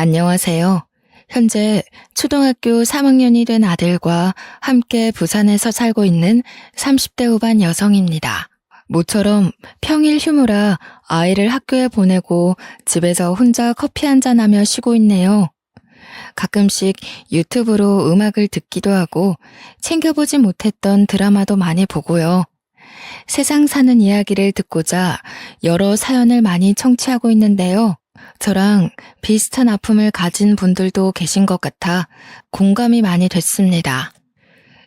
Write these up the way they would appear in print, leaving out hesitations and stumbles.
안녕하세요. 현재 초등학교 3학년이 된 아들과 함께 부산에서 살고 있는 30대 후반 여성입니다. 모처럼 평일 휴무라 아이를 학교에 보내고 집에서 혼자 커피 한잔하며 쉬고 있네요. 가끔씩 유튜브로 음악을 듣기도 하고 챙겨보지 못했던 드라마도 많이 보고요. 세상 사는 이야기를 듣고자 여러 사연을 많이 청취하고 있는데요. 저랑 비슷한 아픔을 가진 분들도 계신 것 같아 공감이 많이 됐습니다.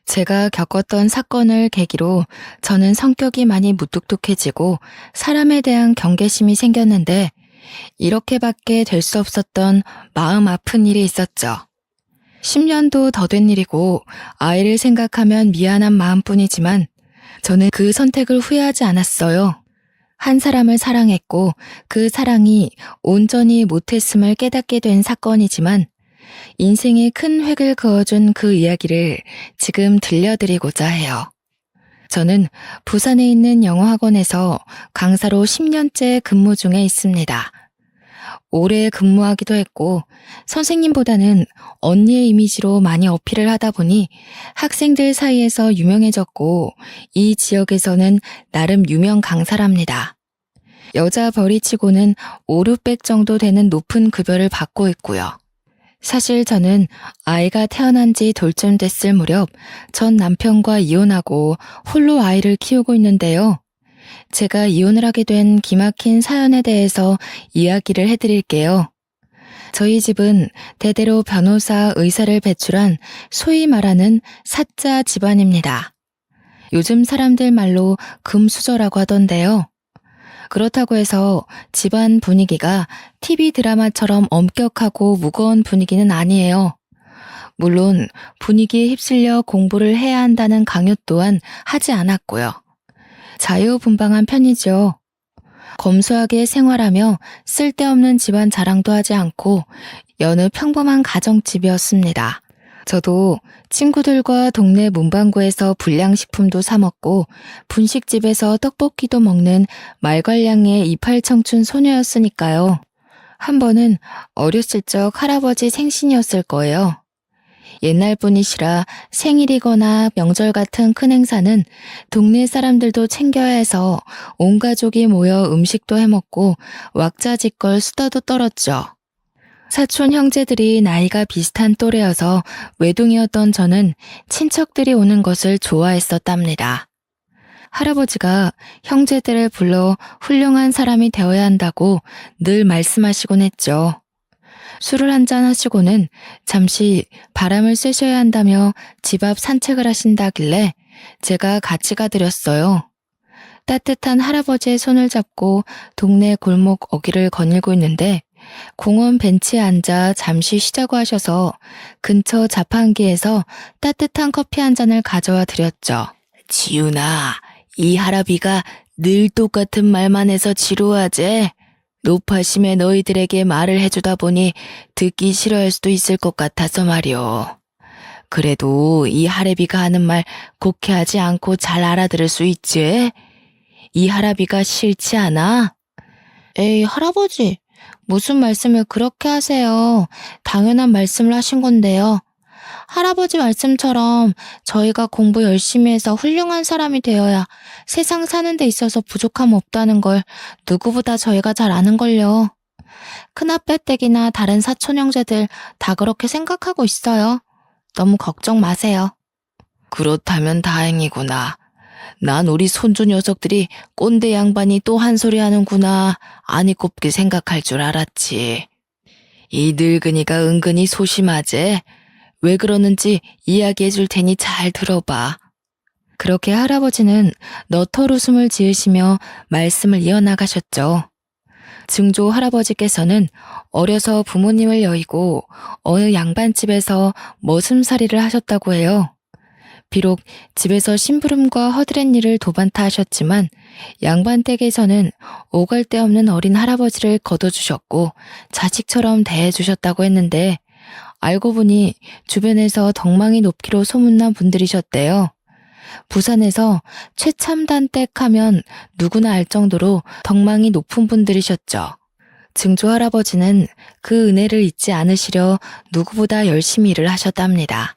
제가 겪었던 사건을 계기로 저는 성격이 많이 무뚝뚝해지고 사람에 대한 경계심이 생겼는데 이렇게밖에 될 수 없었던 마음 아픈 일이 있었죠. 10년도 더 된 일이고 아이를 생각하면 미안한 마음뿐이지만 저는 그 선택을 후회하지 않았어요. 한 사람을 사랑했고 그 사랑이 온전히 못했음을 깨닫게 된 사건이지만 인생에 큰 획을 그어준 그 이야기를 지금 들려드리고자 해요. 저는 부산에 있는 영어학원에서 강사로 10년째 근무 중에 있습니다. 오래 근무하기도 했고 선생님보다는 언니의 이미지로 많이 어필을 하다 보니 학생들 사이에서 유명해졌고 이 지역에서는 나름 유명 강사랍니다. 여자 벌이치고는 5, 600 정도 되는 높은 급여를 받고 있고요. 사실 저는 아이가 태어난 지 돌쯤 됐을 무렵 전 남편과 이혼하고 홀로 아이를 키우고 있는데요. 제가 이혼을 하게 된 기막힌 사연에 대해서 이야기를 해드릴게요. 저희 집은 대대로 변호사, 의사를 배출한 소위 말하는 사자 집안입니다. 요즘 사람들 말로 금수저라고 하던데요. 그렇다고 해서 집안 분위기가 TV 드라마처럼 엄격하고 무거운 분위기는 아니에요. 물론 분위기에 휩쓸려 공부를 해야 한다는 강요 또한 하지 않았고요. 자유분방한 편이죠. 검소하게 생활하며 쓸데없는 집안 자랑도 하지 않고 여느 평범한 가정집이었습니다. 저도 친구들과 동네 문방구에서 불량식품도 사 먹고 분식집에서 떡볶이도 먹는 말괄량의 이팔청춘 소녀였으니까요. 한 번은 어렸을 적 할아버지 생신이었을 거예요. 옛날 분이시라 생일이거나 명절 같은 큰 행사는 동네 사람들도 챙겨야 해서 온 가족이 모여 음식도 해먹고 왁자지껄 수다도 떨었죠. 사촌 형제들이 나이가 비슷한 또래여서 외동이었던 저는 친척들이 오는 것을 좋아했었답니다. 할아버지가 형제들을 불러 훌륭한 사람이 되어야 한다고 늘 말씀하시곤 했죠. 술을 한잔 하시고는 잠시 바람을 쐬셔야 한다며 집 앞 산책을 하신다길래 제가 같이 가드렸어요. 따뜻한 할아버지의 손을 잡고 동네 골목 어귀를 거닐고 있는데 공원 벤치에 앉아 잠시 쉬자고 하셔서 근처 자판기에서 따뜻한 커피 한 잔을 가져와 드렸죠. 지훈아, 이 할아비가 늘 똑같은 말만 해서 지루하지? 노파심에 너희들에게 말을 해주다 보니 듣기 싫어할 수도 있을 것 같아서 말이오. 그래도 이 할애비가 하는 말 곡해하지 않고 잘 알아들을 수 있지? 이 할아비가 싫지 않아? 에이, 할아버지, 무슨 말씀을 그렇게 하세요? 당연한 말씀을 하신 건데요. 할아버지 말씀처럼 저희가 공부 열심히 해서 훌륭한 사람이 되어야 세상 사는 데 있어서 부족함 없다는 걸 누구보다 저희가 잘 아는걸요. 큰아빠댁이나 다른 사촌 형제들 다 그렇게 생각하고 있어요. 너무 걱정 마세요. 그렇다면 다행이구나. 난 우리 손주 녀석들이 꼰대 양반이 또 한 소리 하는구나 아니 곱게 생각할 줄 알았지. 이 늙은이가 은근히 소심하지? 왜 그러는지 이야기해 줄 테니 잘 들어봐. 그렇게 할아버지는 너털 웃음을 지으시며 말씀을 이어나가셨죠. 증조 할아버지께서는 어려서 부모님을 여의고 어느 양반집에서 머슴살이를 하셨다고 해요. 비록 집에서 심부름과 허드렛 일을 도반타 하셨지만 양반댁에서는 오갈 데 없는 어린 할아버지를 거둬주셨고 자식처럼 대해주셨다고 했는데 알고 보니 주변에서 덕망이 높기로 소문난 분들이셨대요. 부산에서 최첨단 댁 하면 누구나 알 정도로 덕망이 높은 분들이셨죠. 증조 할아버지는 그 은혜를 잊지 않으시려 누구보다 열심히 일을 하셨답니다.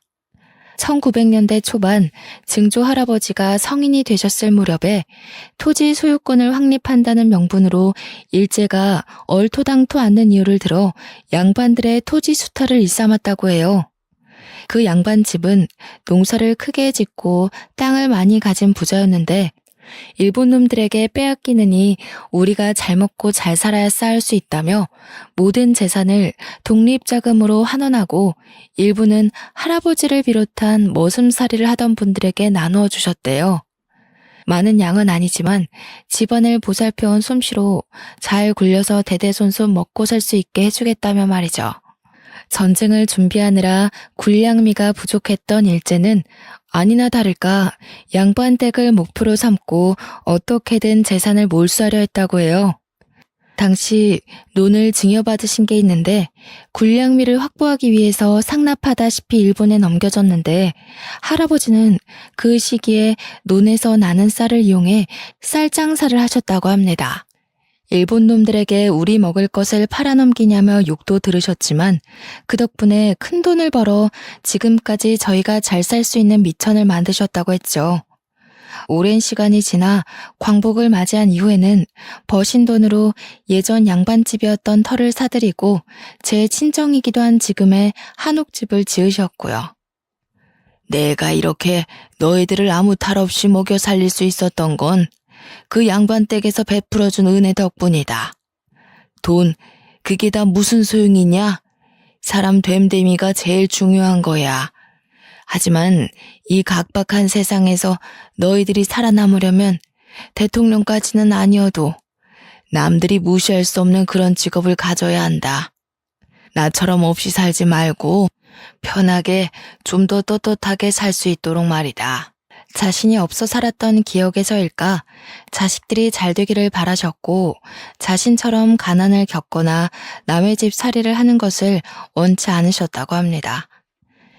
1900년대 초반 증조 할아버지가 성인이 되셨을 무렵에 토지 소유권을 확립한다는 명분으로 일제가 얼토당토 않는 이유를 들어 양반들의 토지 수탈을 일삼았다고 해요. 그 양반 집은 농사를 크게 짓고 땅을 많이 가진 부자였는데 일본 놈들에게 빼앗기느니 우리가 잘 먹고 잘 살아야 쌓을 수 있다며 모든 재산을 독립자금으로 환원하고 일부는 할아버지를 비롯한 머슴살이를 하던 분들에게 나누어 주셨대요. 많은 양은 아니지만 집안을 보살펴온 솜씨로 잘 굴려서 대대손손 먹고 살 수 있게 해주겠다며 말이죠. 전쟁을 준비하느라 군량미가 부족했던 일제는 아니나 다를까 양반댁을 목표로 삼고 어떻게든 재산을 몰수하려 했다고 해요. 당시 논을 증여받으신 게 있는데 군량미를 확보하기 위해서 상납하다시피 일본에 넘겨졌는데 할아버지는 그 시기에 논에서 나는 쌀을 이용해 쌀 장사를 하셨다고 합니다. 일본 놈들에게 우리 먹을 것을 팔아넘기냐며 욕도 들으셨지만 그 덕분에 큰 돈을 벌어 지금까지 저희가 잘 살 수 있는 미천을 만드셨다고 했죠. 오랜 시간이 지나 광복을 맞이한 이후에는 버신 돈으로 예전 양반집이었던 터를 사들이고 제 친정이기도 한 지금의 한옥집을 지으셨고요. 내가 이렇게 너희들을 아무 탈 없이 먹여 살릴 수 있었던 건 그 양반 댁에서 베풀어준 은혜 덕분이다. 돈, 그게 다 무슨 소용이냐? 사람 됨됨이가 제일 중요한 거야. 하지만 이 각박한 세상에서 너희들이 살아남으려면 대통령까지는 아니어도 남들이 무시할 수 없는 그런 직업을 가져야 한다. 나처럼 없이 살지 말고 편하게 좀 더 떳떳하게 살 수 있도록 말이다. 자신이 없어 살았던 기억에서일까 자식들이 잘 되기를 바라셨고 자신처럼 가난을 겪거나 남의 집 살이를 하는 것을 원치 않으셨다고 합니다.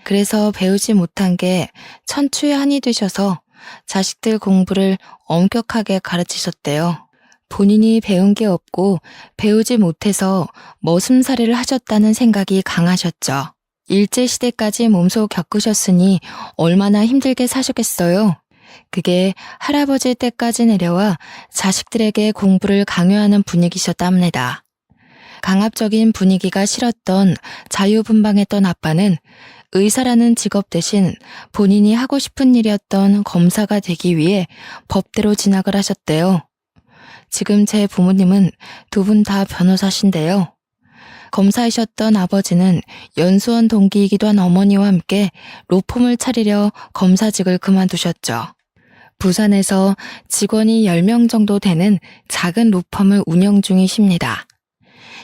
그래서 배우지 못한 게 천추의 한이 되셔서 자식들 공부를 엄격하게 가르치셨대요. 본인이 배운 게 없고 배우지 못해서 머슴살이를 하셨다는 생각이 강하셨죠. 일제시대까지 몸소 겪으셨으니 얼마나 힘들게 사셨겠어요. 그게 할아버지 때까지 내려와 자식들에게 공부를 강요하는 분위기셨답니다. 강압적인 분위기가 싫었던 자유분방했던 아빠는 의사라는 직업 대신 본인이 하고 싶은 일이었던 검사가 되기 위해 법대로 진학을 하셨대요. 지금 제 부모님은 두 분 다 변호사신데요. 검사이셨던 아버지는 연수원 동기이기도 한 어머니와 함께 로펌을 차리려 검사직을 그만두셨죠. 부산에서 직원이 10명 정도 되는 작은 로펌을 운영 중이십니다.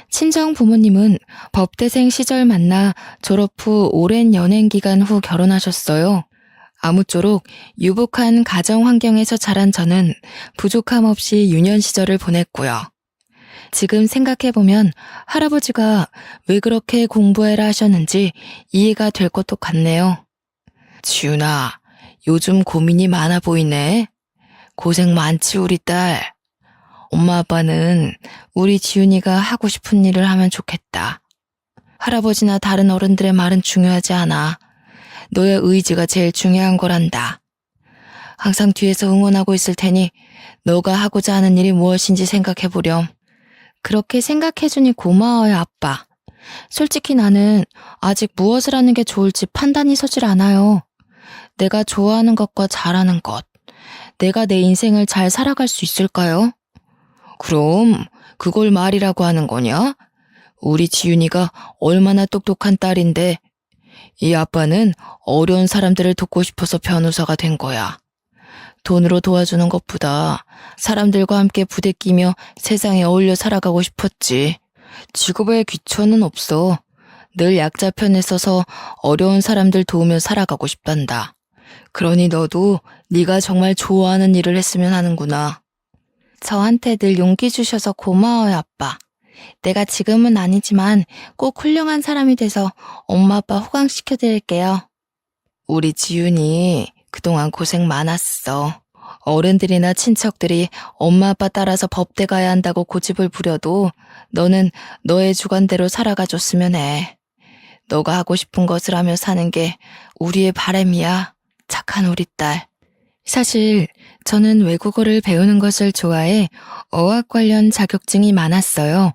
친정 부모님은 법대생 시절 만나 졸업 후 오랜 연행 기간 후 결혼하셨어요. 아무쪼록 유복한 가정 환경에서 자란 저는 부족함 없이 유년 시절을 보냈고요. 지금 생각해보면 할아버지가 왜 그렇게 공부해라 하셨는지 이해가 될 것도 같네요. 지훈아, 요즘 고민이 많아 보이네. 고생 많지 우리 딸. 엄마 아빠는 우리 지훈이가 하고 싶은 일을 하면 좋겠다. 할아버지나 다른 어른들의 말은 중요하지 않아. 너의 의지가 제일 중요한 거란다. 항상 뒤에서 응원하고 있을 테니 너가 하고자 하는 일이 무엇인지 생각해보렴. 그렇게 생각해주니 고마워요, 아빠. 솔직히 나는 아직 무엇을 하는 게 좋을지 판단이 서질 않아요. 내가 좋아하는 것과 잘하는 것. 내가 내 인생을 잘 살아갈 수 있을까요? 그럼 그걸 말이라고 하는 거냐? 우리 지윤이가 얼마나 똑똑한 딸인데 이 아빠는 어려운 사람들을 돕고 싶어서 변호사가 된 거야. 돈으로 도와주는 것보다 사람들과 함께 부대끼며 세상에 어울려 살아가고 싶었지. 직업에 귀천은 없어. 늘 약자 편에 서서 어려운 사람들 도우며 살아가고 싶단다. 그러니 너도 네가 정말 좋아하는 일을 했으면 하는구나. 저한테 늘 용기 주셔서 고마워요, 아빠. 내가 지금은 아니지만 꼭 훌륭한 사람이 돼서 엄마 아빠 호강시켜드릴게요. 우리 지윤이 그동안 고생 많았어. 어른들이나 친척들이 엄마 아빠 따라서 법대 가야 한다고 고집을 부려도 너는 너의 주관대로 살아가 줬으면 해. 너가 하고 싶은 것을 하며 사는 게 우리의 바람이야. 착한 우리 딸. 사실 저는 외국어를 배우는 것을 좋아해 어학 관련 자격증이 많았어요.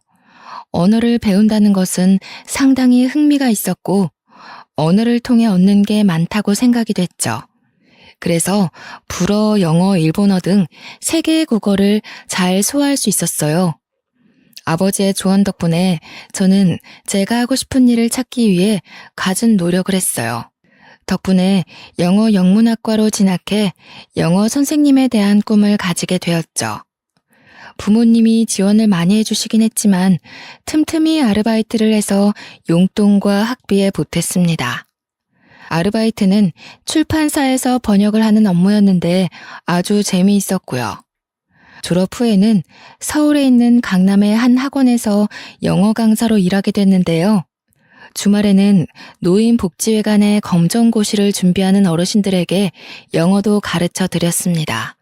언어를 배운다는 것은 상당히 흥미가 있었고 언어를 통해 얻는 게 많다고 생각이 됐죠. 그래서 불어, 영어, 일본어 등 3개의 국어를 잘 소화할 수 있었어요. 아버지의 조언 덕분에 저는 제가 하고 싶은 일을 찾기 위해 갖은 노력을 했어요. 덕분에 영어 영문학과로 진학해 영어 선생님에 대한 꿈을 가지게 되었죠. 부모님이 지원을 많이 해주시긴 했지만 틈틈이 아르바이트를 해서 용돈과 학비에 보탰습니다. 아르바이트는 출판사에서 번역을 하는 업무였는데 아주 재미있었고요. 졸업 후에는 서울에 있는 강남의 한 학원에서 영어 강사로 일하게 됐는데요. 주말에는 노인복지회관의 검정고시를 준비하는 어르신들에게 영어도 가르쳐 드렸습니다.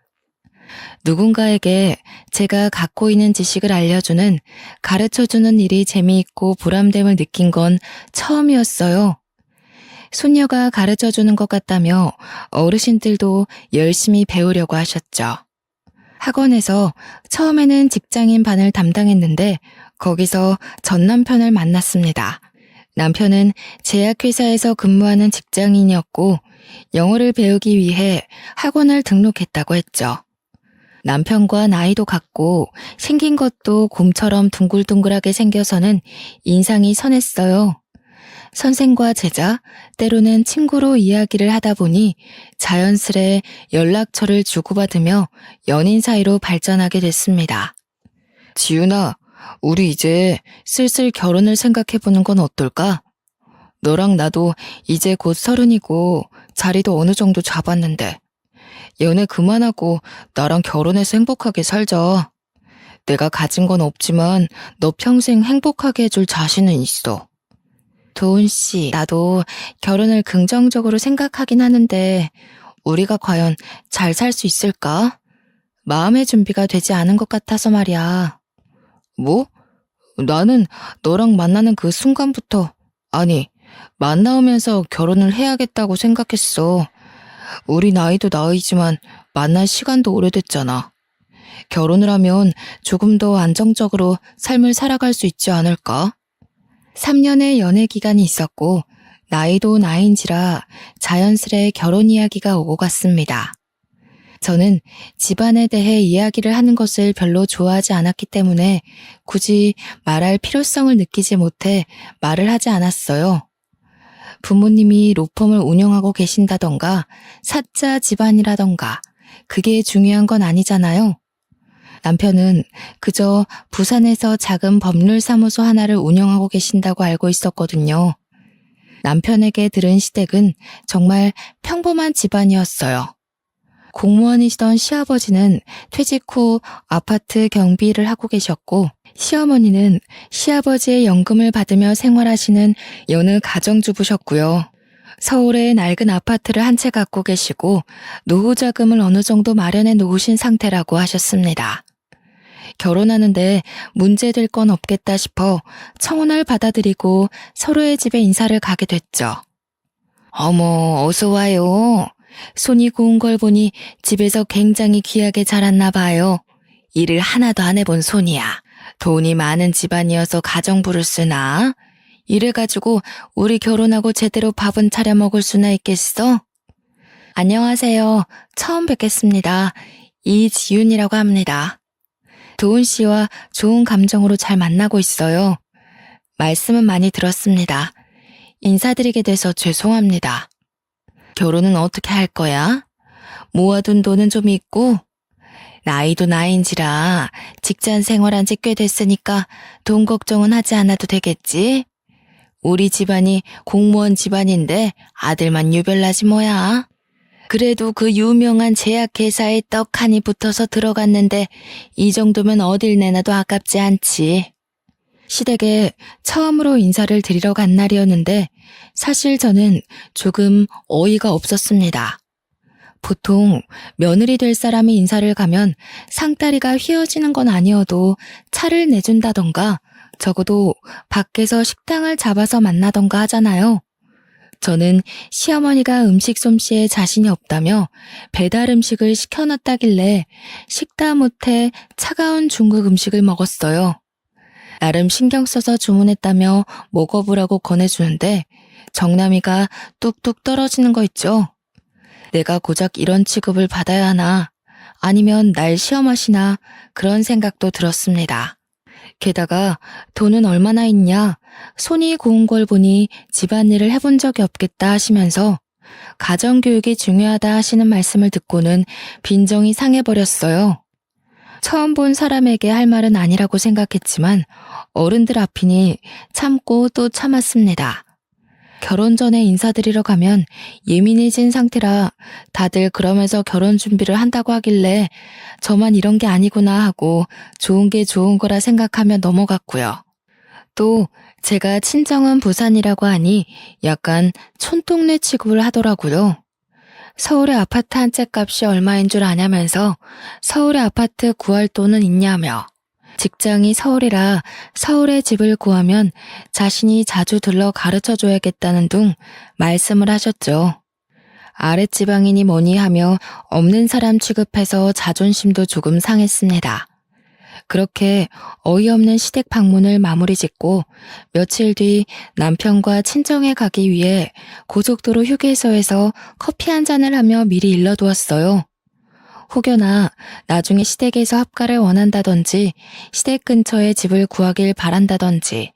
누군가에게 제가 갖고 있는 지식을 알려주는, 가르쳐주는 일이 재미있고 보람됨을 느낀 건 처음이었어요. 손녀가 가르쳐주는 것 같다며 어르신들도 열심히 배우려고 하셨죠. 학원에서 처음에는 직장인 반을 담당했는데 거기서 전 남편을 만났습니다. 남편은 제약회사에서 근무하는 직장인이었고 영어를 배우기 위해 학원을 등록했다고 했죠. 남편과 나이도 같고 생긴 것도 곰처럼 둥글둥글하게 생겨서는 인상이 선했어요. 선생과 제자, 때로는 친구로 이야기를 하다 보니 자연스레 연락처를 주고받으며 연인 사이로 발전하게 됐습니다. 지윤아, 우리 이제 슬슬 결혼을 생각해보는 건 어떨까? 너랑 나도 이제 곧 30이고 자리도 어느 정도 잡았는데 연애 그만하고 나랑 결혼해서 행복하게 살자. 내가 가진 건 없지만 너 평생 행복하게 해줄 자신은 있어. 도훈 씨, 나도 결혼을 긍정적으로 생각하긴 하는데 우리가 과연 잘 살 수 있을까? 마음의 준비가 되지 않은 것 같아서 말이야. 뭐? 나는 너랑 만나는 그 순간부터, 아니, 만나오면서 결혼을 해야겠다고 생각했어. 우리 나이도 나이지만 만날 시간도 오래됐잖아. 결혼을 하면 조금 더 안정적으로 삶을 살아갈 수 있지 않을까? 3년의 연애 기간이 있었고 나이도 나이인지라 자연스레 결혼 이야기가 오고 갔습니다. 저는 집안에 대해 이야기를 하는 것을 별로 좋아하지 않았기 때문에 굳이 말할 필요성을 느끼지 못해 말을 하지 않았어요. 부모님이 로펌을 운영하고 계신다던가 사자 집안이라던가 그게 중요한 건 아니잖아요. 남편은 그저 부산에서 작은 법률사무소 하나를 운영하고 계신다고 알고 있었거든요. 남편에게 들은 시댁은 정말 평범한 집안이었어요. 공무원이시던 시아버지는 퇴직 후 아파트 경비를 하고 계셨고 시어머니는 시아버지의 연금을 받으며 생활하시는 여느 가정주부셨고요. 서울에 낡은 아파트를 한 채 갖고 계시고 노후 자금을 어느 정도 마련해 놓으신 상태라고 하셨습니다. 결혼하는데 문제될 건 없겠다 싶어 청혼을 받아들이고 서로의 집에 인사를 가게 됐죠. 어머, 어서 와요. 손이 고운 걸 보니 집에서 굉장히 귀하게 자랐나 봐요. 일을 하나도 안 해본 손이야. 돈이 많은 집안이어서 가정부를 쓰나? 이래가지고 우리 결혼하고 제대로 밥은 차려 먹을 수나 있겠어? 안녕하세요. 처음 뵙겠습니다. 이지윤이라고 합니다. 도훈 씨와 좋은 감정으로 잘 만나고 있어요. 말씀은 많이 들었습니다. 인사드리게 돼서 죄송합니다. 결혼은 어떻게 할 거야? 모아둔 돈은 좀 있고? 나이도 나이인지라 직장 생활한 지 꽤 됐으니까 돈 걱정은 하지 않아도 되겠지? 우리 집안이 공무원 집안인데 아들만 유별나지 뭐야. 그래도 그 유명한 제약회사에 떡하니 붙어서 들어갔는데 이 정도면 어딜 내놔도 아깝지 않지. 시댁에 처음으로 인사를 드리러 간 날이었는데 사실 저는 조금 어이가 없었습니다. 보통 며느리 될 사람이 인사를 가면 상다리가 휘어지는 건 아니어도 차를 내준다던가 적어도 밖에서 식당을 잡아서 만나던가 하잖아요. 저는 시어머니가 음식 솜씨에 자신이 없다며 배달 음식을 시켜놨다길래 식다 못해 차가운 중국 음식을 먹었어요. 나름 신경 써서 주문했다며 먹어보라고 권해주는데 정남이가 뚝뚝 떨어지는 거 있죠. 내가 고작 이런 취급을 받아야 하나, 아니면 날 시험하시나 그런 생각도 들었습니다. 게다가 돈은 얼마나 있냐, 손이 고운 걸 보니 집안일을 해본 적이 없겠다 하시면서 가정교육이 중요하다 하시는 말씀을 듣고는 빈정이 상해버렸어요. 처음 본 사람에게 할 말은 아니라고 생각했지만 어른들 앞이니 참고 또 참았습니다. 결혼 전에 인사드리러 가면 예민해진 상태라 다들 그러면서 결혼 준비를 한다고 하길래 저만 이런 게 아니구나 하고 좋은 게 좋은 거라 생각하며 넘어갔고요. 또 제가 친정은 부산이라고 하니 약간 촌동네 취급을 하더라고요. 서울의 아파트 한 채 값이 얼마인 줄 아냐면서 서울의 아파트 구할 돈은 있냐며, 직장이 서울이라 서울에 집을 구하면 자신이 자주 들러 가르쳐줘야겠다는 둥 말씀을 하셨죠. 아랫지방이니 뭐니 하며 없는 사람 취급해서 자존심도 조금 상했습니다. 그렇게 어이없는 시댁 방문을 마무리 짓고 며칠 뒤 남편과 친정에 가기 위해 고속도로 휴게소에서 커피 한 잔을 하며 미리 일러두었어요. 혹여나 나중에 시댁에서 합가를 원한다든지 시댁 근처에 집을 구하길 바란다든지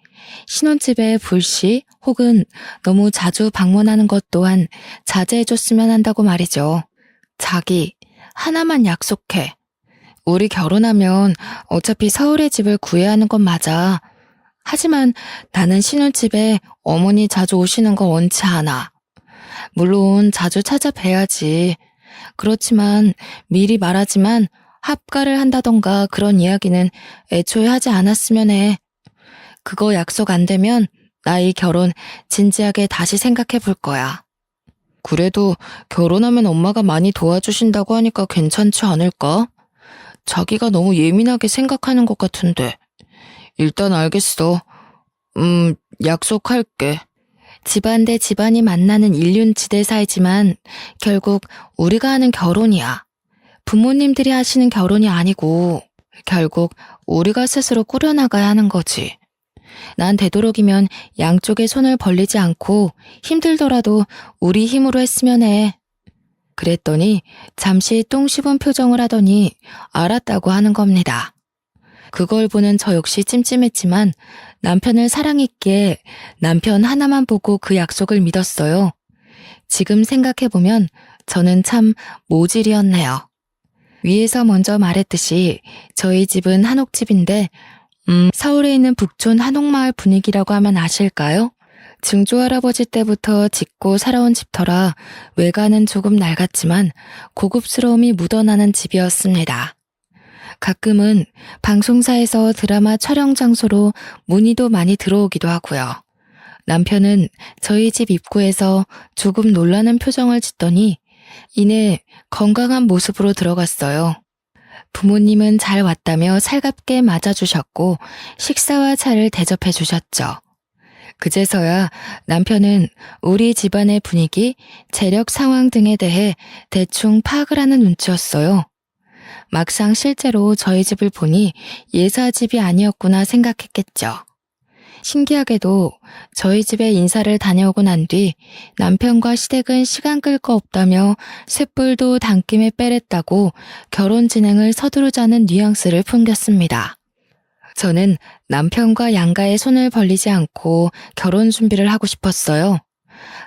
신혼집에 불시 혹은 너무 자주 방문하는 것 또한 자제해줬으면 한다고 말이죠. 자기, 하나만 약속해. 우리 결혼하면 어차피 서울에 집을 구해야 하는 건 맞아. 하지만 나는 신혼집에 어머니 자주 오시는 거 원치 않아. 물론 자주 찾아뵈야지. 그렇지만 미리 말하지만 합가를 한다던가 그런 이야기는 애초에 하지 않았으면 해. 그거 약속 안 되면 나 이 결혼 진지하게 다시 생각해 볼 거야. 그래도 결혼하면 엄마가 많이 도와주신다고 하니까 괜찮지 않을까? 자기가 너무 예민하게 생각하는 것 같은데. 일단 알겠어. 약속할게. 집안 대 집안이 만나는 일륜지대 사이지만 결국 우리가 하는 결혼이야. 부모님들이 하시는 결혼이 아니고 결국 우리가 스스로 꾸려나가야 하는 거지. 난 되도록이면 양쪽에 손을 벌리지 않고 힘들더라도 우리 힘으로 했으면 해. 그랬더니 잠시 똥 씹은 표정을 하더니 알았다고 하는 겁니다. 그걸 보는 저 역시 찜찜했지만 남편을 사랑했기에 남편 하나만 보고 그 약속을 믿었어요. 지금 생각해보면 저는 참 모질이었네요. 위에서 먼저 말했듯이 저희 집은 한옥집인데 서울에 있는 북촌 한옥마을 분위기라고 하면 아실까요? 증조할아버지 때부터 짓고 살아온 집터라 외관은 조금 낡았지만 고급스러움이 묻어나는 집이었습니다. 가끔은 방송사에서 드라마 촬영 장소로 문의도 많이 들어오기도 하고요. 남편은 저희 집 입구에서 조금 놀라는 표정을 짓더니 이내 건강한 모습으로 들어갔어요. 부모님은 잘 왔다며 살갑게 맞아주셨고 식사와 차를 대접해 주셨죠. 그제서야 남편은 우리 집안의 분위기, 재력 상황 등에 대해 대충 파악을 하는 눈치였어요. 막상 실제로 저희 집을 보니 예사집이 아니었구나 생각했겠죠. 신기하게도 저희 집에 인사를 다녀오고 난 뒤 남편과 시댁은 시간 끌 거 없다며 쇳불도 단김에 빼랬다고 결혼 진행을 서두르자는 뉘앙스를 풍겼습니다. 저는 남편과 양가의 손을 벌리지 않고 결혼 준비를 하고 싶었어요.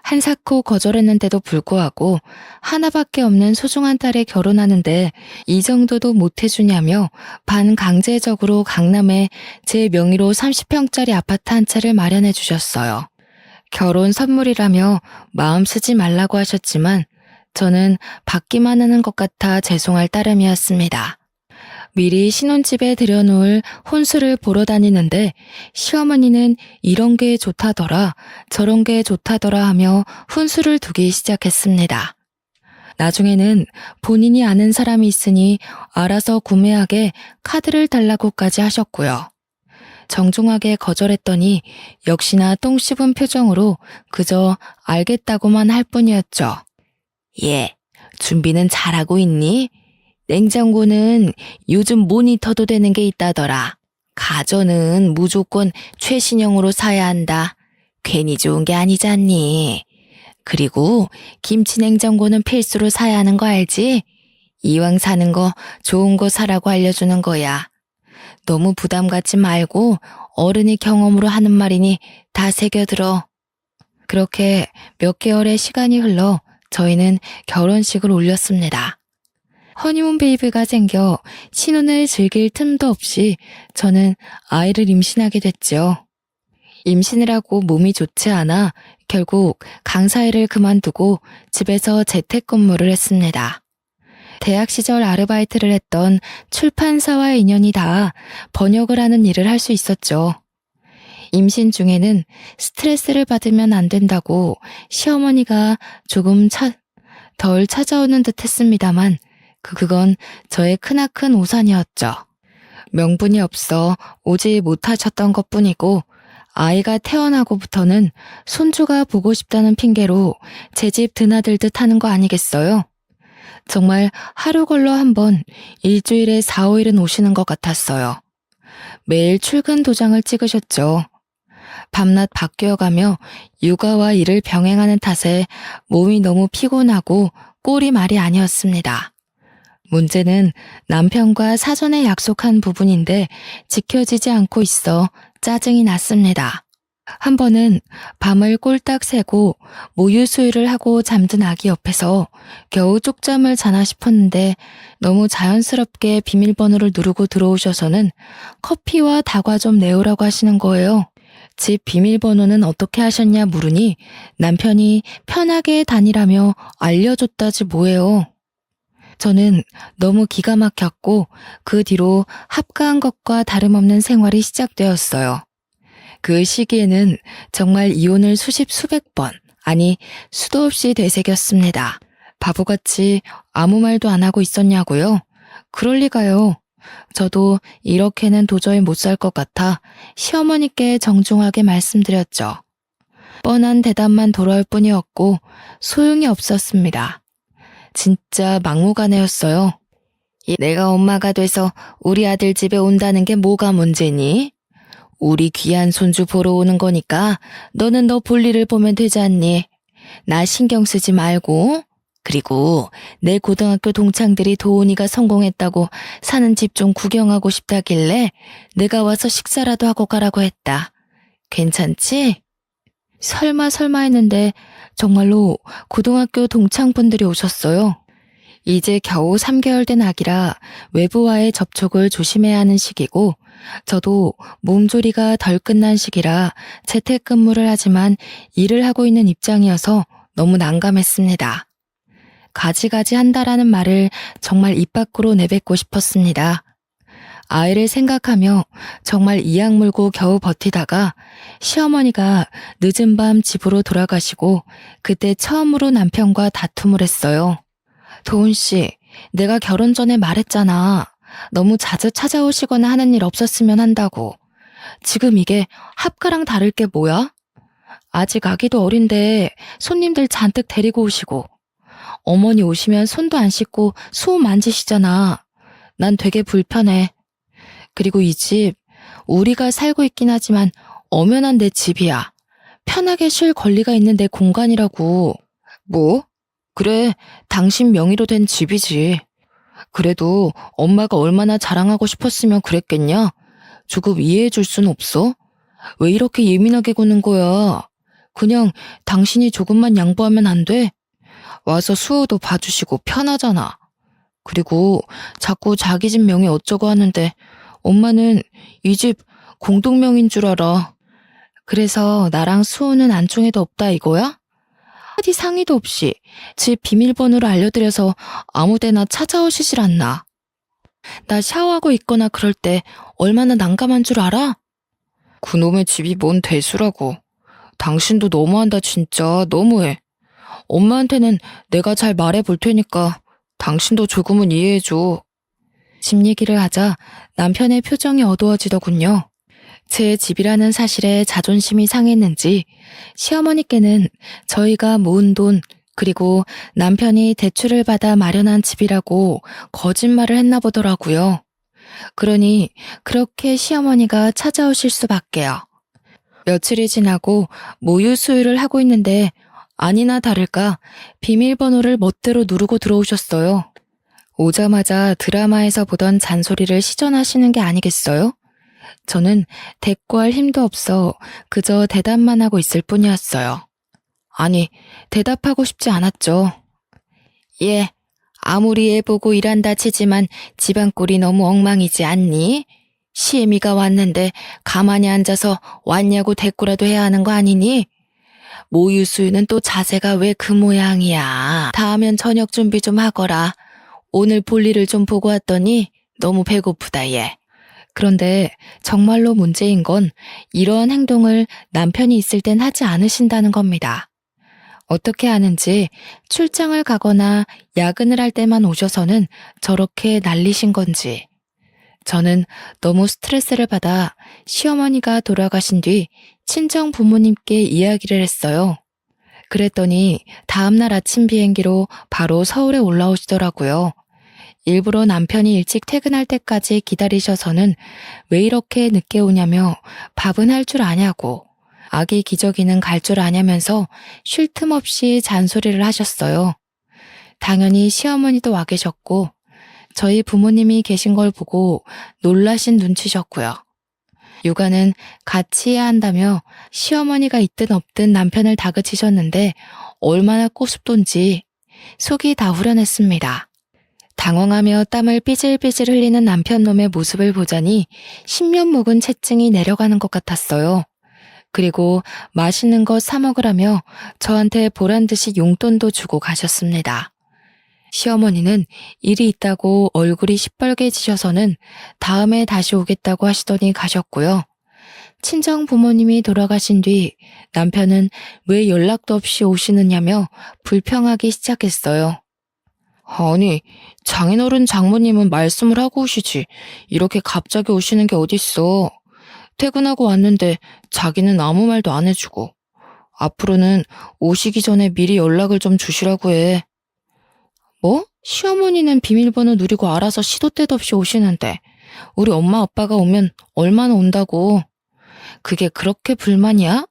한사코 거절했는데도 불구하고 하나밖에 없는 소중한 딸에 결혼하는데 이 정도도 못 해주냐며 반강제적으로 강남에 제 명의로 30평짜리 아파트 한 채를 마련해 주셨어요. 결혼 선물이라며 마음 쓰지 말라고 하셨지만 저는 받기만 하는 것 같아 죄송할 따름이었습니다. 미리 신혼집에 들여놓을 혼수를 보러 다니는데 시어머니는 이런 게 좋다더라 저런 게 좋다더라 하며 혼수를 두기 시작했습니다. 나중에는 본인이 아는 사람이 있으니 알아서 구매하게 카드를 달라고까지 하셨고요. 정중하게 거절했더니 역시나 똥 씹은 표정으로 그저 알겠다고만 할 뿐이었죠. 예, 준비는 잘하고 있니? 냉장고는 요즘 모니터도 되는 게 있다더라. 가전은 무조건 최신형으로 사야 한다. 괜히 좋은 게 아니잖니. 그리고 김치 냉장고는 필수로 사야 하는 거 알지? 이왕 사는 거 좋은 거 사라고 알려주는 거야. 너무 부담 갖지 말고 어른이 경험으로 하는 말이니 다 새겨들어. 그렇게 몇 개월의 시간이 흘러 저희는 결혼식을 올렸습니다. 허니문 베이비가 생겨 신혼을 즐길 틈도 없이 저는 아이를 임신하게 됐죠. 임신을 하고 몸이 좋지 않아 결국 강사 일을 그만두고 집에서 재택근무를 했습니다. 대학 시절 아르바이트를 했던 출판사와의 인연이 닿아 번역을 하는 일을 할 수 있었죠. 임신 중에는 스트레스를 받으면 안 된다고 시어머니가 조금 덜 찾아오는 듯 했습니다만 그건 저의 크나큰 오산이었죠. 명분이 없어 오지 못하셨던 것뿐이고 아이가 태어나고부터는 손주가 보고 싶다는 핑계로 제 집 드나들듯 하는 거 아니겠어요? 정말 하루 걸러 한 번 일주일에 4, 5일은 오시는 것 같았어요. 매일 출근 도장을 찍으셨죠. 밤낮 바뀌어가며 육아와 일을 병행하는 탓에 몸이 너무 피곤하고 꼴이 말이 아니었습니다. 문제는 남편과 사전에 약속한 부분인데 지켜지지 않고 있어 짜증이 났습니다. 한 번은 밤을 꼴딱 새고 모유 수유를 하고 잠든 아기 옆에서 겨우 쪽잠을 자나 싶었는데 너무 자연스럽게 비밀번호를 누르고 들어오셔서는 커피와 다과 좀 내오라고 하시는 거예요. 집 비밀번호는 어떻게 하셨냐 물으니 남편이 편하게 다니라며 알려줬다지 뭐예요. 저는 너무 기가 막혔고 그 뒤로 합가한 것과 다름없는 생활이 시작되었어요. 그 시기에는 정말 이혼을 수십 수백 번, 아니 수도 없이 되새겼습니다. 바보같이 아무 말도 안 하고 있었냐고요? 그럴 리가요. 저도 이렇게는 도저히 못 살 것 같아 시어머니께 정중하게 말씀드렸죠. 뻔한 대답만 돌아올 뿐이었고 소용이 없었습니다. 진짜 막무가내였어요. 내가 엄마가 돼서 우리 아들 집에 온다는 게 뭐가 문제니? 우리 귀한 손주 보러 오는 거니까 너는 너 볼일을 보면 되지 않니? 나 신경 쓰지 말고. 그리고 내 고등학교 동창들이 도훈이가 성공했다고 사는 집 좀 구경하고 싶다길래 내가 와서 식사라도 하고 가라고 했다. 괜찮지? 설마 했는데 정말로 고등학교 동창분들이 오셨어요. 이제 겨우 3개월 된 아기라 외부와의 접촉을 조심해야 하는 시기고 저도 몸조리가 덜 끝난 시기라 재택근무를 하지만 일을 하고 있는 입장이어서 너무 난감했습니다. 가지가지 한다라는 말을 정말 입 밖으로 내뱉고 싶었습니다. 아이를 생각하며 정말 이악 물고 겨우 버티다가 시어머니가 늦은 밤 집으로 돌아가시고 그때 처음으로 남편과 다툼을 했어요. 도훈 씨, 내가 결혼 전에 말했잖아. 너무 자주 찾아오시거나 하는 일 없었으면 한다고. 지금 이게 합가랑 다를 게 뭐야? 아직 아기도 어린데 손님들 잔뜩 데리고 오시고 어머니 오시면 손도 안 씻고 수호 만지시잖아. 난 되게 불편해. 그리고 이 집 우리가 살고 있긴 하지만 엄연한 내 집이야. 편하게 쉴 권리가 있는 내 공간이라고. 뭐? 그래, 당신 명의로 된 집이지. 그래도 엄마가 얼마나 자랑하고 싶었으면 그랬겠냐? 조금 이해해 줄 순 없어? 왜 이렇게 예민하게 구는 거야? 그냥 당신이 조금만 양보하면 안 돼? 와서 수호도 봐주시고 편하잖아. 그리고 자꾸 자기 집 명의 어쩌고 하는데 엄마는 이 집 공동명인 줄 알아. 그래서 나랑 수호는 안중에도 없다 이거야? 한마디 상의도 없이 집 비밀번호를 알려드려서 아무데나 찾아오시질 않나. 나 샤워하고 있거나 그럴 때 얼마나 난감한 줄 알아? 그놈의 집이 뭔 대수라고. 당신도 너무한다 진짜 너무해. 엄마한테는 내가 잘 말해볼 테니까 당신도 조금은 이해해줘. 집 얘기를 하자 남편의 표정이 어두워지더군요. 제 집이라는 사실에 자존심이 상했는지 시어머니께는 저희가 모은 돈 그리고 남편이 대출을 받아 마련한 집이라고 거짓말을 했나 보더라고요. 그러니 그렇게 시어머니가 찾아오실 수밖에요. 며칠이 지나고 모유 수유를 하고 있는데 아니나 다를까 비밀번호를 멋대로 누르고 들어오셨어요. 오자마자 드라마에서 보던 잔소리를 시전하시는 게 아니겠어요? 저는 대꾸할 힘도 없어 그저 대답만 하고 있을 뿐이었어요. 아니, 대답하고 싶지 않았죠. 예, 아무리 애 보고 일한다 치지만 집안 꼴이 너무 엉망이지 않니? 시애미가 왔는데 가만히 앉아서 왔냐고 대꾸라도 해야 하는 거 아니니? 모유 수유는 또 자세가 왜 그 모양이야. 다 하면 저녁 준비 좀 하거라. 오늘 볼일을 좀 보고 왔더니 너무 배고프다 얘. 그런데 정말로 문제인 건 이러한 행동을 남편이 있을 땐 하지 않으신다는 겁니다. 어떻게 하는지 출장을 가거나 야근을 할 때만 오셔서는 저렇게 난리신 건지. 저는 너무 스트레스를 받아 시어머니가 돌아가신 뒤 친정 부모님께 이야기를 했어요. 그랬더니 다음날 아침 비행기로 바로 서울에 올라오시더라고요. 일부러 남편이 일찍 퇴근할 때까지 기다리셔서는 왜 이렇게 늦게 오냐며 밥은 할 줄 아냐고 아기 기저귀는 갈 줄 아냐면서 쉴 틈 없이 잔소리를 하셨어요. 당연히 시어머니도 와 계셨고 저희 부모님이 계신 걸 보고 놀라신 눈치셨고요. 육아는 같이 해야 한다며 시어머니가 있든 없든 남편을 다그치셨는데 얼마나 꼬숩던지 속이 다 후련했습니다. 당황하며 땀을 삐질삐질 흘리는 남편놈의 모습을 보자니 10년 묵은 채증이 내려가는 것 같았어요. 그리고 맛있는 거 사 먹으라며 저한테 보란듯이 용돈도 주고 가셨습니다. 시어머니는 일이 있다고 얼굴이 시뻘개지셔서는 다음에 다시 오겠다고 하시더니 가셨고요. 친정 부모님이 돌아가신 뒤 남편은 왜 연락도 없이 오시느냐며 불평하기 시작했어요. 아니, 장인어른 장모님은 말씀을 하고 오시지. 이렇게 갑자기 오시는 게 어딨어. 퇴근하고 왔는데 자기는 아무 말도 안 해주고. 앞으로는 오시기 전에 미리 연락을 좀 주시라고 해. 뭐? 시어머니는 비밀번호 누리고 알아서 시도 때도 없이 오시는데 우리 엄마 아빠가 오면 얼마나 온다고. 그게 그렇게 불만이야?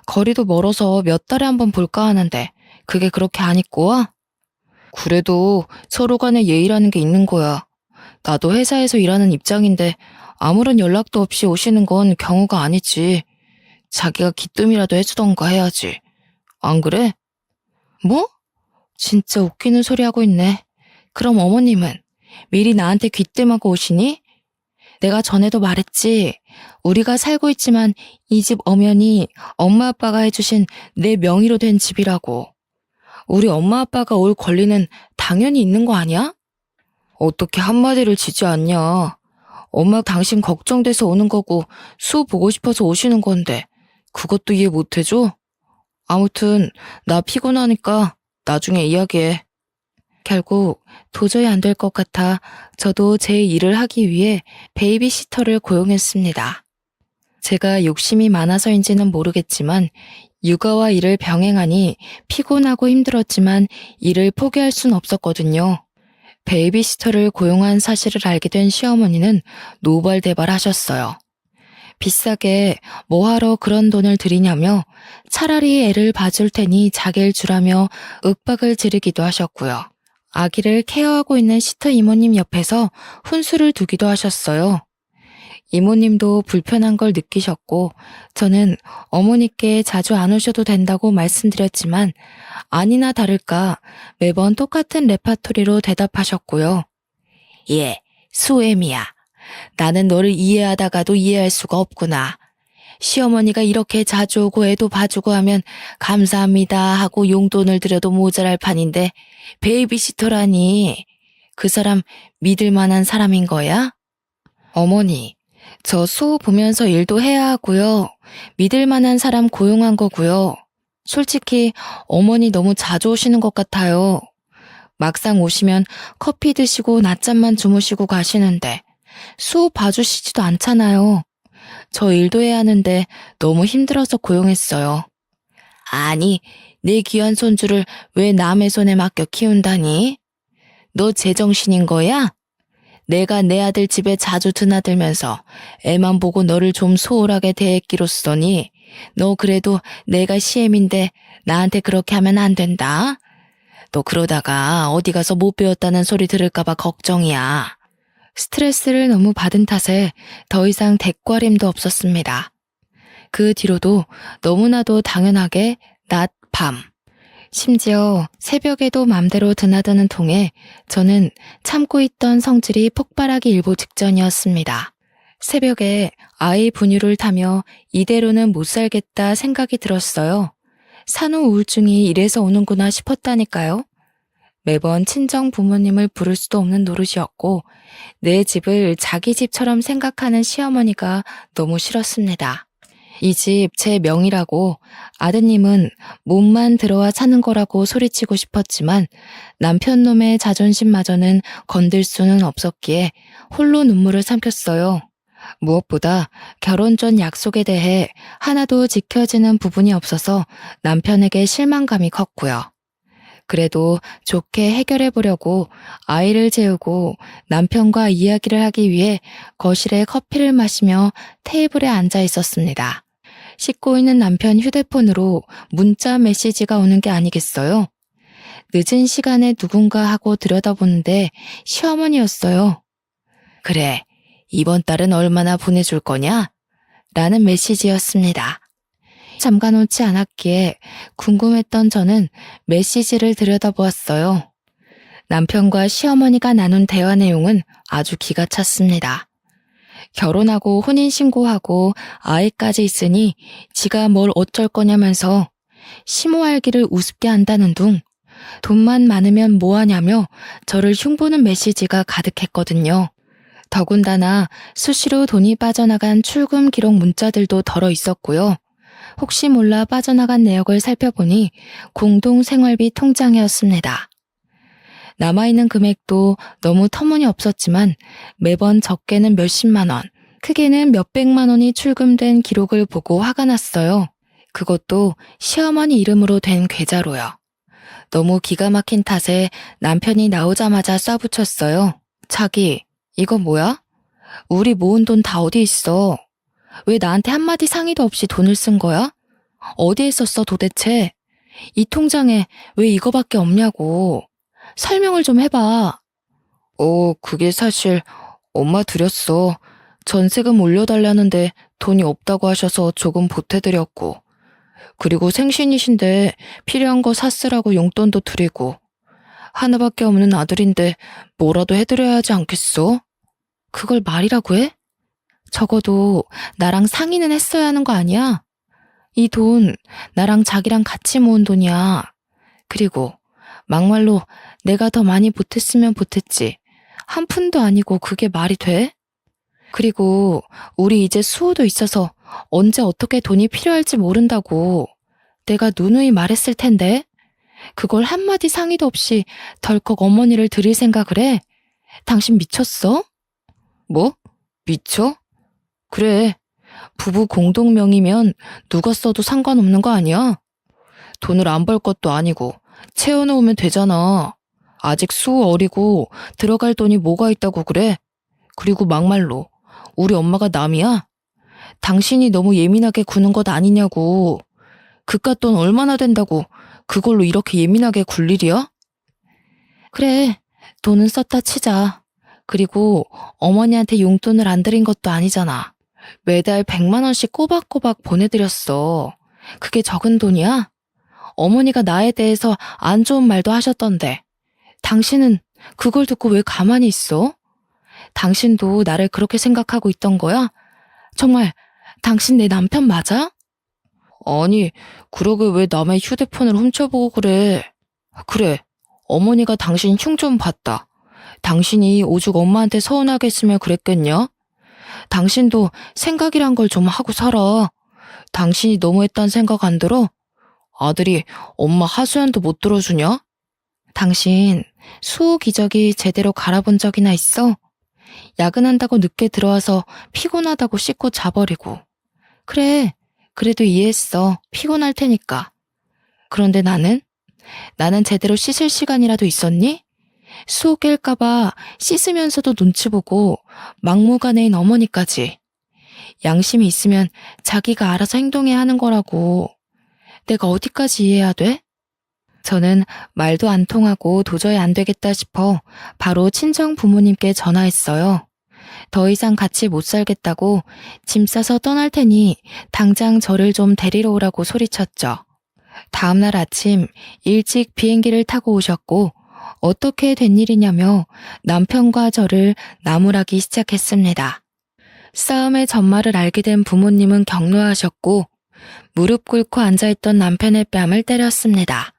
거리도 멀어서 몇 달에 한 번 볼까 하는데 그게 그렇게 안 입고 와? 그래도 서로 간에 예의라는 게 있는 거야. 나도 회사에서 일하는 입장인데 아무런 연락도 없이 오시는 건 경우가 아니지. 자기가 기뜸이라도 해주던가 해야지. 안 그래? 뭐? 진짜 웃기는 소리 하고 있네. 그럼 어머님은 미리 나한테 귀뜸하고 오시니? 내가 전에도 말했지. 우리가 살고 있지만 이 집 엄연히 엄마 아빠가 해주신 내 명의로 된 집이라고. 우리 엄마 아빠가 올 권리는 당연히 있는 거 아니야? 어떻게 한마디를 지지 않냐. 엄마 당신 걱정돼서 오는 거고 수 보고 싶어서 오시는 건데 그것도 이해 못 해줘? 아무튼 나 피곤하니까 나중에 이야기해. 결국 도저히 안 될 것 같아 저도 제 일을 하기 위해 베이비시터를 고용했습니다. 제가 욕심이 많아서인지는 모르겠지만 육아와 일을 병행하니 피곤하고 힘들었지만 일을 포기할 순 없었거든요. 베이비시터를 고용한 사실을 알게 된 시어머니는 노발대발하셨어요. 비싸게 뭐하러 그런 돈을 들이냐며 차라리 애를 봐줄 테니 자기를 주라며 윽박을 지르기도 하셨고요. 아기를 케어하고 있는 시터 이모님 옆에서 훈수를 두기도 하셨어요. 이모님도 불편한 걸 느끼셨고 저는 어머니께 자주 안 오셔도 된다고 말씀드렸지만 아니나 다를까 매번 똑같은 레파토리로 대답하셨고요. 예, 수애미야. 나는 너를 이해하다가도 이해할 수가 없구나. 시어머니가 이렇게 자주 오고 애도 봐주고 하면 감사합니다 하고 용돈을 드려도 모자랄 판인데 베이비시터라니. 그 사람 믿을 만한 사람인 거야? 어머니, 저 수호 보면서 일도 해야 하고요. 믿을 만한 사람 고용한 거고요. 솔직히 어머니 너무 자주 오시는 것 같아요. 막상 오시면 커피 드시고 낮잠만 주무시고 가시는데 수호 봐주시지도 않잖아요. 저 일도 해야 하는데 너무 힘들어서 고용했어요. 아니, 내 귀한 손주를 왜 남의 손에 맡겨 키운다니? 너 제정신인 거야? 내가 내 아들 집에 자주 드나들면서 애만 보고 너를 좀 소홀하게 대했기로써니 너 그래도 내가 시엠인데 나한테 그렇게 하면 안 된다. 너 그러다가 어디 가서 못 배웠다는 소리 들을까봐 걱정이야. 스트레스를 너무 받은 탓에 더 이상 대꾸림도 없었습니다. 그 뒤로도 너무나도 당연하게 낮, 밤. 심지어 새벽에도 맘대로 드나드는 통에 저는 참고 있던 성질이 폭발하기 일보 직전이었습니다. 새벽에 아이 분유를 타며 이대로는 못 살겠다 생각이 들었어요. 산후 우울증이 이래서 오는구나 싶었다니까요. 매번 친정 부모님을 부를 수도 없는 노릇이었고 내 집을 자기 집처럼 생각하는 시어머니가 너무 싫었습니다. 이 집 제 명이라고 아드님은 몸만 들어와 사는 거라고 소리치고 싶었지만 남편 놈의 자존심마저는 건들 수는 없었기에 홀로 눈물을 삼켰어요. 무엇보다 결혼 전 약속에 대해 하나도 지켜지는 부분이 없어서 남편에게 실망감이 컸고요. 그래도 좋게 해결해 보려고 아이를 재우고 남편과 이야기를 하기 위해 거실에 커피를 마시며 테이블에 앉아 있었습니다. 씻고 있는 남편 휴대폰으로 문자 메시지가 오는 게 아니겠어요? 늦은 시간에 누군가 하고 들여다보는데 시어머니였어요. 그래, 이번 달은 얼마나 보내줄 거냐? 라는 메시지였습니다. 잠가놓지 않았기에 궁금했던 저는 메시지를 들여다보았어요. 남편과 시어머니가 나눈 대화 내용은 아주 기가 찼습니다. 결혼하고 혼인신고하고 아이까지 있으니 지가 뭘 어쩔 거냐면서 심호알기를 우습게 한다는 둥 돈만 많으면 뭐하냐며 저를 흉보는 메시지가 가득했거든요. 더군다나 수시로 돈이 빠져나간 출금 기록 문자들도 덜어 있었고요. 혹시 몰라 빠져나간 내역을 살펴보니 공동생활비 통장이었습니다. 남아있는 금액도 너무 터무니없었지만 매번 적게는 몇십만 원, 크게는 몇백만 원이 출금된 기록을 보고 화가 났어요. 그것도 시어머니 이름으로 된 계좌로요. 너무 기가 막힌 탓에 남편이 나오자마자 쏴붙였어요. 자기, 이거 뭐야? 우리 모은 돈 다 어디 있어? 왜 나한테 한마디 상의도 없이 돈을 쓴 거야? 어디에 썼어 도대체? 이 통장에 왜 이거밖에 없냐고. 설명을 좀 해봐. 그게 사실 엄마 드렸어. 전세금 올려달라는데 돈이 없다고 하셔서 조금 보태드렸고. 그리고 생신이신데 필요한 거 샀으라고 용돈도 드리고. 하나밖에 없는 아들인데 뭐라도 해드려야 하지 않겠어? 그걸 말이라고 해? 적어도 나랑 상의는 했어야 하는 거 아니야? 이 돈 나랑 자기랑 같이 모은 돈이야. 그리고 막말로 내가 더 많이 보탰으면 보탰지. 한 푼도 아니고 그게 말이 돼? 그리고 우리 이제 수호도 있어서 언제 어떻게 돈이 필요할지 모른다고 내가 누누이 말했을 텐데 그걸 한마디 상의도 없이 덜컥 어머니를 드릴 생각을 해? 당신 미쳤어? 뭐? 미쳐? 그래. 부부 공동명의면 누가 써도 상관없는 거 아니야? 돈을 안 벌 것도 아니고 채워놓으면 되잖아. 아직 수호 어리고 들어갈 돈이 뭐가 있다고 그래? 그리고 막말로 우리 엄마가 남이야? 당신이 너무 예민하게 구는 것 아니냐고. 그깟 돈 얼마나 된다고 그걸로 이렇게 예민하게 굴 일이야? 그래, 돈은 썼다 치자. 그리고 어머니한테 용돈을 안 드린 것도 아니잖아. 매달 100만 원씩 꼬박꼬박 보내드렸어. 그게 적은 돈이야? 어머니가 나에 대해서 안 좋은 말도 하셨던데 당신은 그걸 듣고 왜 가만히 있어? 당신도 나를 그렇게 생각하고 있던 거야? 정말 당신 내 남편 맞아? 아니, 그러게 왜 남의 휴대폰을 훔쳐보고 그래. 그래, 어머니가 당신 흉 좀 봤다. 당신이 오죽 엄마한테 서운하게 했으면 그랬겠냐? 당신도 생각이란 걸 좀 하고 살아. 당신이 너무했단 생각 안 들어? 아들이 엄마 하소연도 못 들어주냐? 당신 수호 기저귀 제대로 갈아본 적이나 있어? 야근한다고 늦게 들어와서 피곤하다고 씻고 자버리고. 그래, 그래도 이해했어. 피곤할 테니까. 그런데 나는 제대로 씻을 시간이라도 있었니? 수호 깰까봐 씻으면서도 눈치 보고 막무가내인 어머니까지. 양심이 있으면 자기가 알아서 행동해야 하는 거라고. 내가 어디까지 이해해야 돼? 저는 말도 안 통하고 도저히 안 되겠다 싶어 바로 친정 부모님께 전화했어요. 더 이상 같이 못 살겠다고 짐 싸서 떠날 테니 당장 저를 좀 데리러 오라고 소리쳤죠. 다음날 아침 일찍 비행기를 타고 오셨고 어떻게 된 일이냐며 남편과 저를 나무라기 시작했습니다. 싸움의 전말을 알게 된 부모님은 격노하셨고 무릎 꿇고 앉아있던 남편의 뺨을 때렸습니다.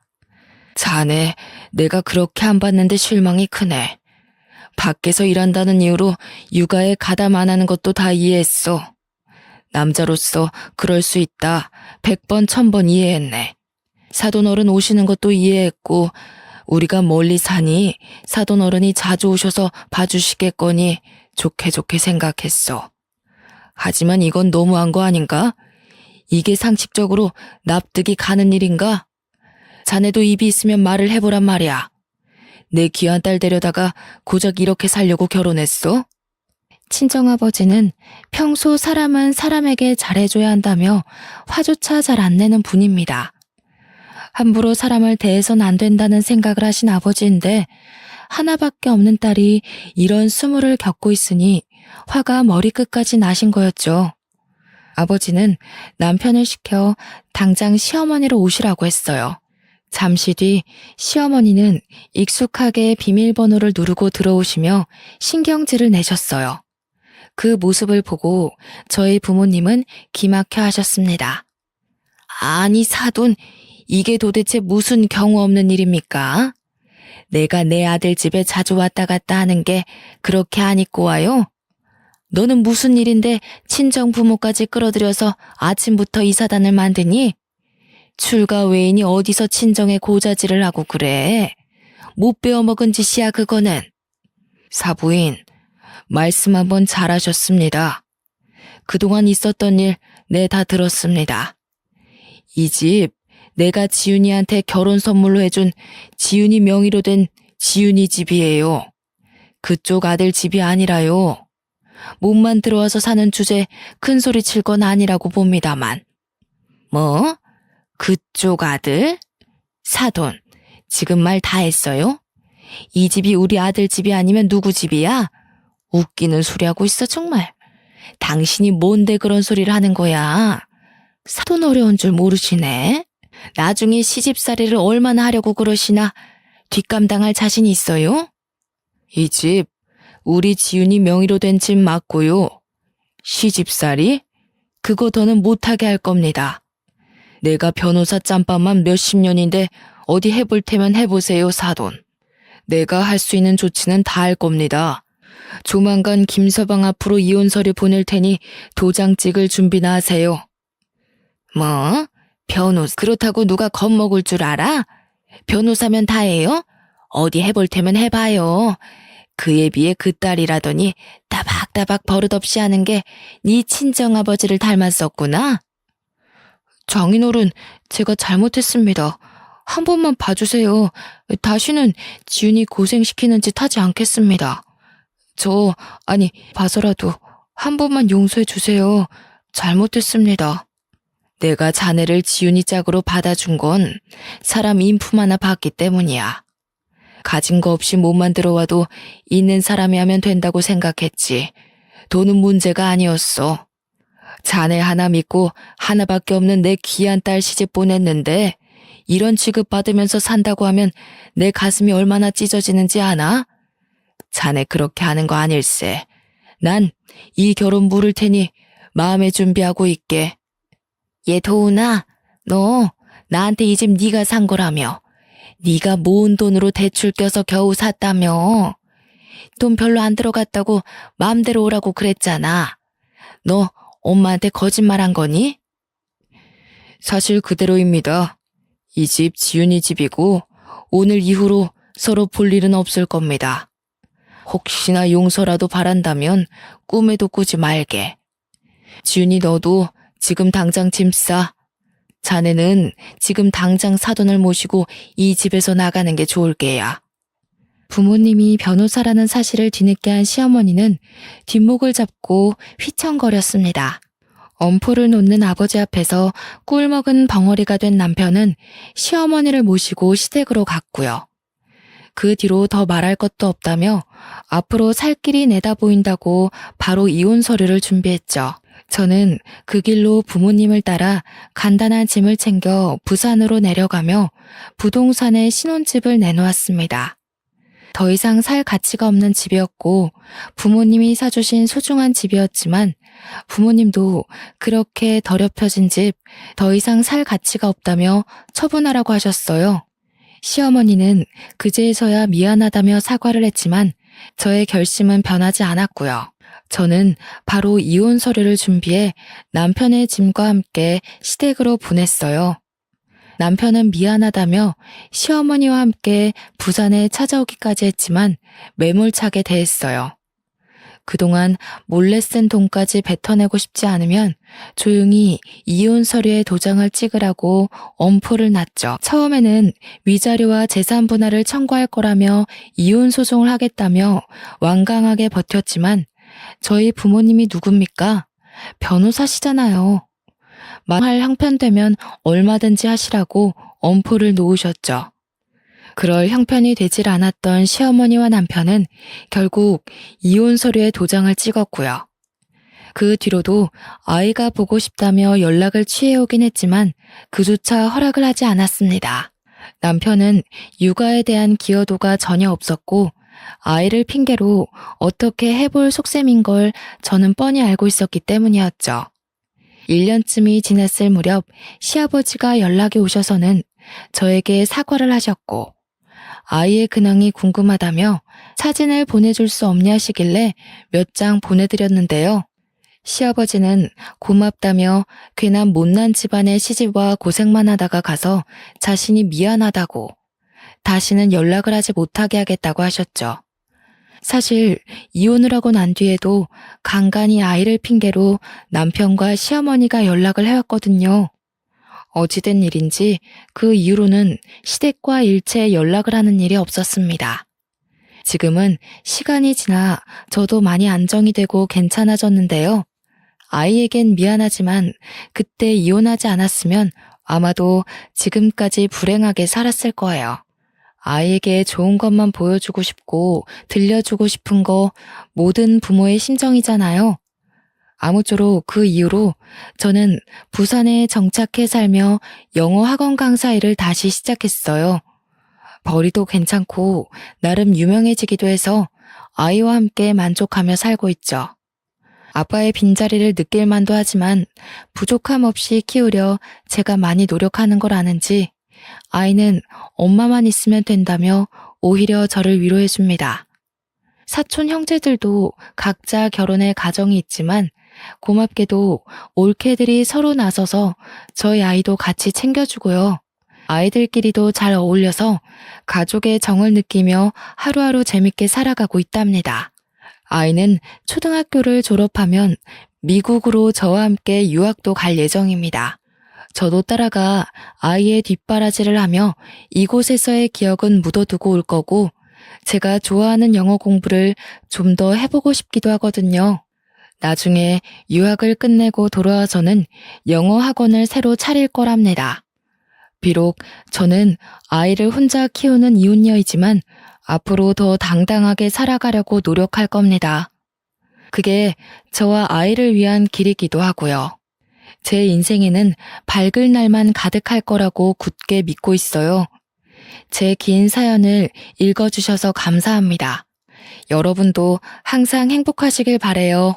자네, 내가 그렇게 안 봤는데 실망이 크네. 밖에서 일한다는 이유로 육아에 가담 안 하는 것도 다 이해했어. 남자로서 그럴 수 있다. 100번 1000번 이해했네. 사돈어른 오시는 것도 이해했고 우리가 멀리 사니 사돈어른이 자주 오셔서 봐주시겠거니 좋게 생각했어. 하지만 이건 너무한 거 아닌가? 이게 상식적으로 납득이 가는 일인가? 자네도 입이 있으면 말을 해보란 말이야. 내 귀한 딸 데려다가 고작 이렇게 살려고 결혼했어? 친정아버지는 평소 사람은 사람에게 잘해줘야 한다며 화조차 잘 안 내는 분입니다. 함부로 사람을 대해선 안 된다는 생각을 하신 아버지인데 하나밖에 없는 딸이 이런 수모를 겪고 있으니 화가 머리끝까지 나신 거였죠. 아버지는 남편을 시켜 당장 시어머니로 오시라고 했어요. 잠시 뒤 시어머니는 익숙하게 비밀번호를 누르고 들어오시며 신경질을 내셨어요. 그 모습을 보고 저희 부모님은 기막혀 하셨습니다. 아니 사돈, 이게 도대체 무슨 경우 없는 일입니까? 내가 내 아들 집에 자주 왔다 갔다 하는 게 그렇게 안 입고 와요? 너는 무슨 일인데 친정 부모까지 끌어들여서 아침부터 이 사단을 만드니? 출가 외인이 어디서 친정에 고자질을 하고 그래? 못 배워먹은 짓이야 그거는. 사부인, 말씀 한번 잘하셨습니다. 그동안 있었던 일 내 다 들었습니다. 이 집 내가 지윤이한테 결혼 선물로 해준 지윤이 명의로 된 지윤이 집이에요. 그쪽 아들 집이 아니라요. 몸만 들어와서 사는 주제 큰 소리 칠 건 아니라고 봅니다만. 뭐? 그쪽 아들? 사돈, 지금 말 다 했어요? 이 집이 우리 아들 집이 아니면 누구 집이야? 웃기는 소리 하고 있어 정말. 당신이 뭔데 그런 소리를 하는 거야? 사돈 어려운 줄 모르시네. 나중에 시집살이를 얼마나 하려고 그러시나 뒷감당할 자신 있어요? 이 집 우리 지윤이 명의로 된 집 맞고요. 시집살이? 그거 더는 못하게 할 겁니다. 내가 변호사 짬밥만 몇십 년인데 어디 해볼 테면 해보세요 사돈. 내가 할 수 있는 조치는 다 할 겁니다. 조만간 김서방 앞으로 이혼 서류 보낼 테니 도장 찍을 준비나 하세요. 뭐? 변호사 그렇다고 누가 겁먹을 줄 알아? 변호사면 다 해요? 어디 해볼 테면 해봐요. 그에 비해 그 딸이라더니 따박따박 버릇없이 하는 게 네 친정아버지를 닮았었구나. 장인어른, 제가 잘못했습니다. 한 번만 봐주세요. 다시는 지윤이 고생시키는 짓 하지 않겠습니다. 봐서라도 한 번만 용서해 주세요. 잘못했습니다. 내가 자네를 지윤이 짝으로 받아준 건 사람 인품 하나 봤기 때문이야. 가진 거 없이 몸만 들어와도 있는 사람이 하면 된다고 생각했지. 돈은 문제가 아니었어. 자네 하나 믿고 하나밖에 없는 내 귀한 딸 시집 보냈는데 이런 취급 받으면서 산다고 하면 내 가슴이 얼마나 찢어지는지 아나? 자네 그렇게 하는 거 아닐세. 난 이 결혼 물을 테니 마음의 준비하고 있게. 얘 도훈아, 너 나한테 이 집 네가 산 거라며. 네가 모은 돈으로 대출 껴서 겨우 샀다며. 돈 별로 안 들어갔다고 마음대로 오라고 그랬잖아. 너 엄마한테 거짓말한 거니? 사실 그대로입니다. 이 집 지윤이 집이고 오늘 이후로 서로 볼 일은 없을 겁니다. 혹시나 용서라도 바란다면 꿈에도 꾸지 말게. 지윤이 너도 지금 당장 짐 싸. 자네는 지금 당장 사돈을 모시고 이 집에서 나가는 게 좋을 게야. 부모님이 변호사라는 사실을 뒤늦게 한 시어머니는 뒷목을 잡고 휘청거렸습니다. 엄포를 놓는 아버지 앞에서 꿀먹은 벙어리가 된 남편은 시어머니를 모시고 시댁으로 갔고요. 그 뒤로 더 말할 것도 없다며 앞으로 살 길이 내다 보인다고 바로 이혼 서류를 준비했죠. 저는 그 길로 부모님을 따라 간단한 짐을 챙겨 부산으로 내려가며 부동산에 신혼집을 내놓았습니다. 더 이상 살 가치가 없는 집이었고 부모님이 사주신 소중한 집이었지만 부모님도 그렇게 더럽혀진 집 더 이상 살 가치가 없다며 처분하라고 하셨어요. 시어머니는 그제서야 미안하다며 사과를 했지만 저의 결심은 변하지 않았고요. 저는 바로 이혼 서류를 준비해 남편의 짐과 함께 시댁으로 보냈어요. 남편은 미안하다며 시어머니와 함께 부산에 찾아오기까지 했지만 매몰차게 대했어요. 그동안 몰래 쓴 돈까지 뱉어내고 싶지 않으면 조용히 이혼 서류에 도장을 찍으라고 엄포를 놨죠. 처음에는 위자료와 재산 분할을 청구할 거라며 이혼 소송을 하겠다며 완강하게 버텼지만 저희 부모님이 누굽니까? 변호사시잖아요. 말할 형편되면 얼마든지 하시라고 엄포를 놓으셨죠. 그럴 형편이 되질 않았던 시어머니와 남편은 결국 이혼 서류에 도장을 찍었고요. 그 뒤로도 아이가 보고 싶다며 연락을 취해오긴 했지만 그조차 허락을 하지 않았습니다. 남편은 육아에 대한 기여도가 전혀 없었고 아이를 핑계로 어떻게 해볼 속셈인 걸 저는 뻔히 알고 있었기 때문이었죠. 1년쯤이 지났을 무렵 시아버지가 연락이 오셔서는 저에게 사과를 하셨고 아이의 근황이 궁금하다며 사진을 보내줄 수 없냐시길래 몇 장 보내드렸는데요. 시아버지는 고맙다며 괜한 못난 집안의 시집와 고생만 하다가 가서 자신이 미안하다고 다시는 연락을 하지 못하게 하겠다고 하셨죠. 사실 이혼을 하고 난 뒤에도 간간히 아이를 핑계로 남편과 시어머니가 연락을 해왔거든요. 어찌된 일인지 그 이후로는 시댁과 일체 연락을 하는 일이 없었습니다. 지금은 시간이 지나 저도 많이 안정이 되고 괜찮아졌는데요. 아이에겐 미안하지만 그때 이혼하지 않았으면 아마도 지금까지 불행하게 살았을 거예요. 아이에게 좋은 것만 보여주고 싶고 들려주고 싶은 거 모든 부모의 심정이잖아요. 아무쪼록 그 이후로 저는 부산에 정착해 살며 영어 학원 강사 일을 다시 시작했어요. 벌이도 괜찮고 나름 유명해지기도 해서 아이와 함께 만족하며 살고 있죠. 아빠의 빈자리를 느낄 만도 하지만 부족함 없이 키우려 제가 많이 노력하는 걸 아는지 아이는 엄마만 있으면 된다며 오히려 저를 위로해 줍니다. 사촌 형제들도 각자 결혼해 가정이 있지만 고맙게도 올케들이 서로 나서서 저희 아이도 같이 챙겨주고요. 아이들끼리도 잘 어울려서 가족의 정을 느끼며 하루하루 재밌게 살아가고 있답니다. 아이는 초등학교를 졸업하면 미국으로 저와 함께 유학도 갈 예정입니다. 저도 따라가 아이의 뒷바라지를 하며 이곳에서의 기억은 묻어두고 올 거고 제가 좋아하는 영어 공부를 좀 더 해보고 싶기도 하거든요. 나중에 유학을 끝내고 돌아와서는 영어 학원을 새로 차릴 거랍니다. 비록 저는 아이를 혼자 키우는 이혼녀이지만 앞으로 더 당당하게 살아가려고 노력할 겁니다. 그게 저와 아이를 위한 길이기도 하고요. 제 인생에는 밝을 날만 가득할 거라고 굳게 믿고 있어요. 제 긴 사연을 읽어주셔서 감사합니다. 여러분도 항상 행복하시길 바래요.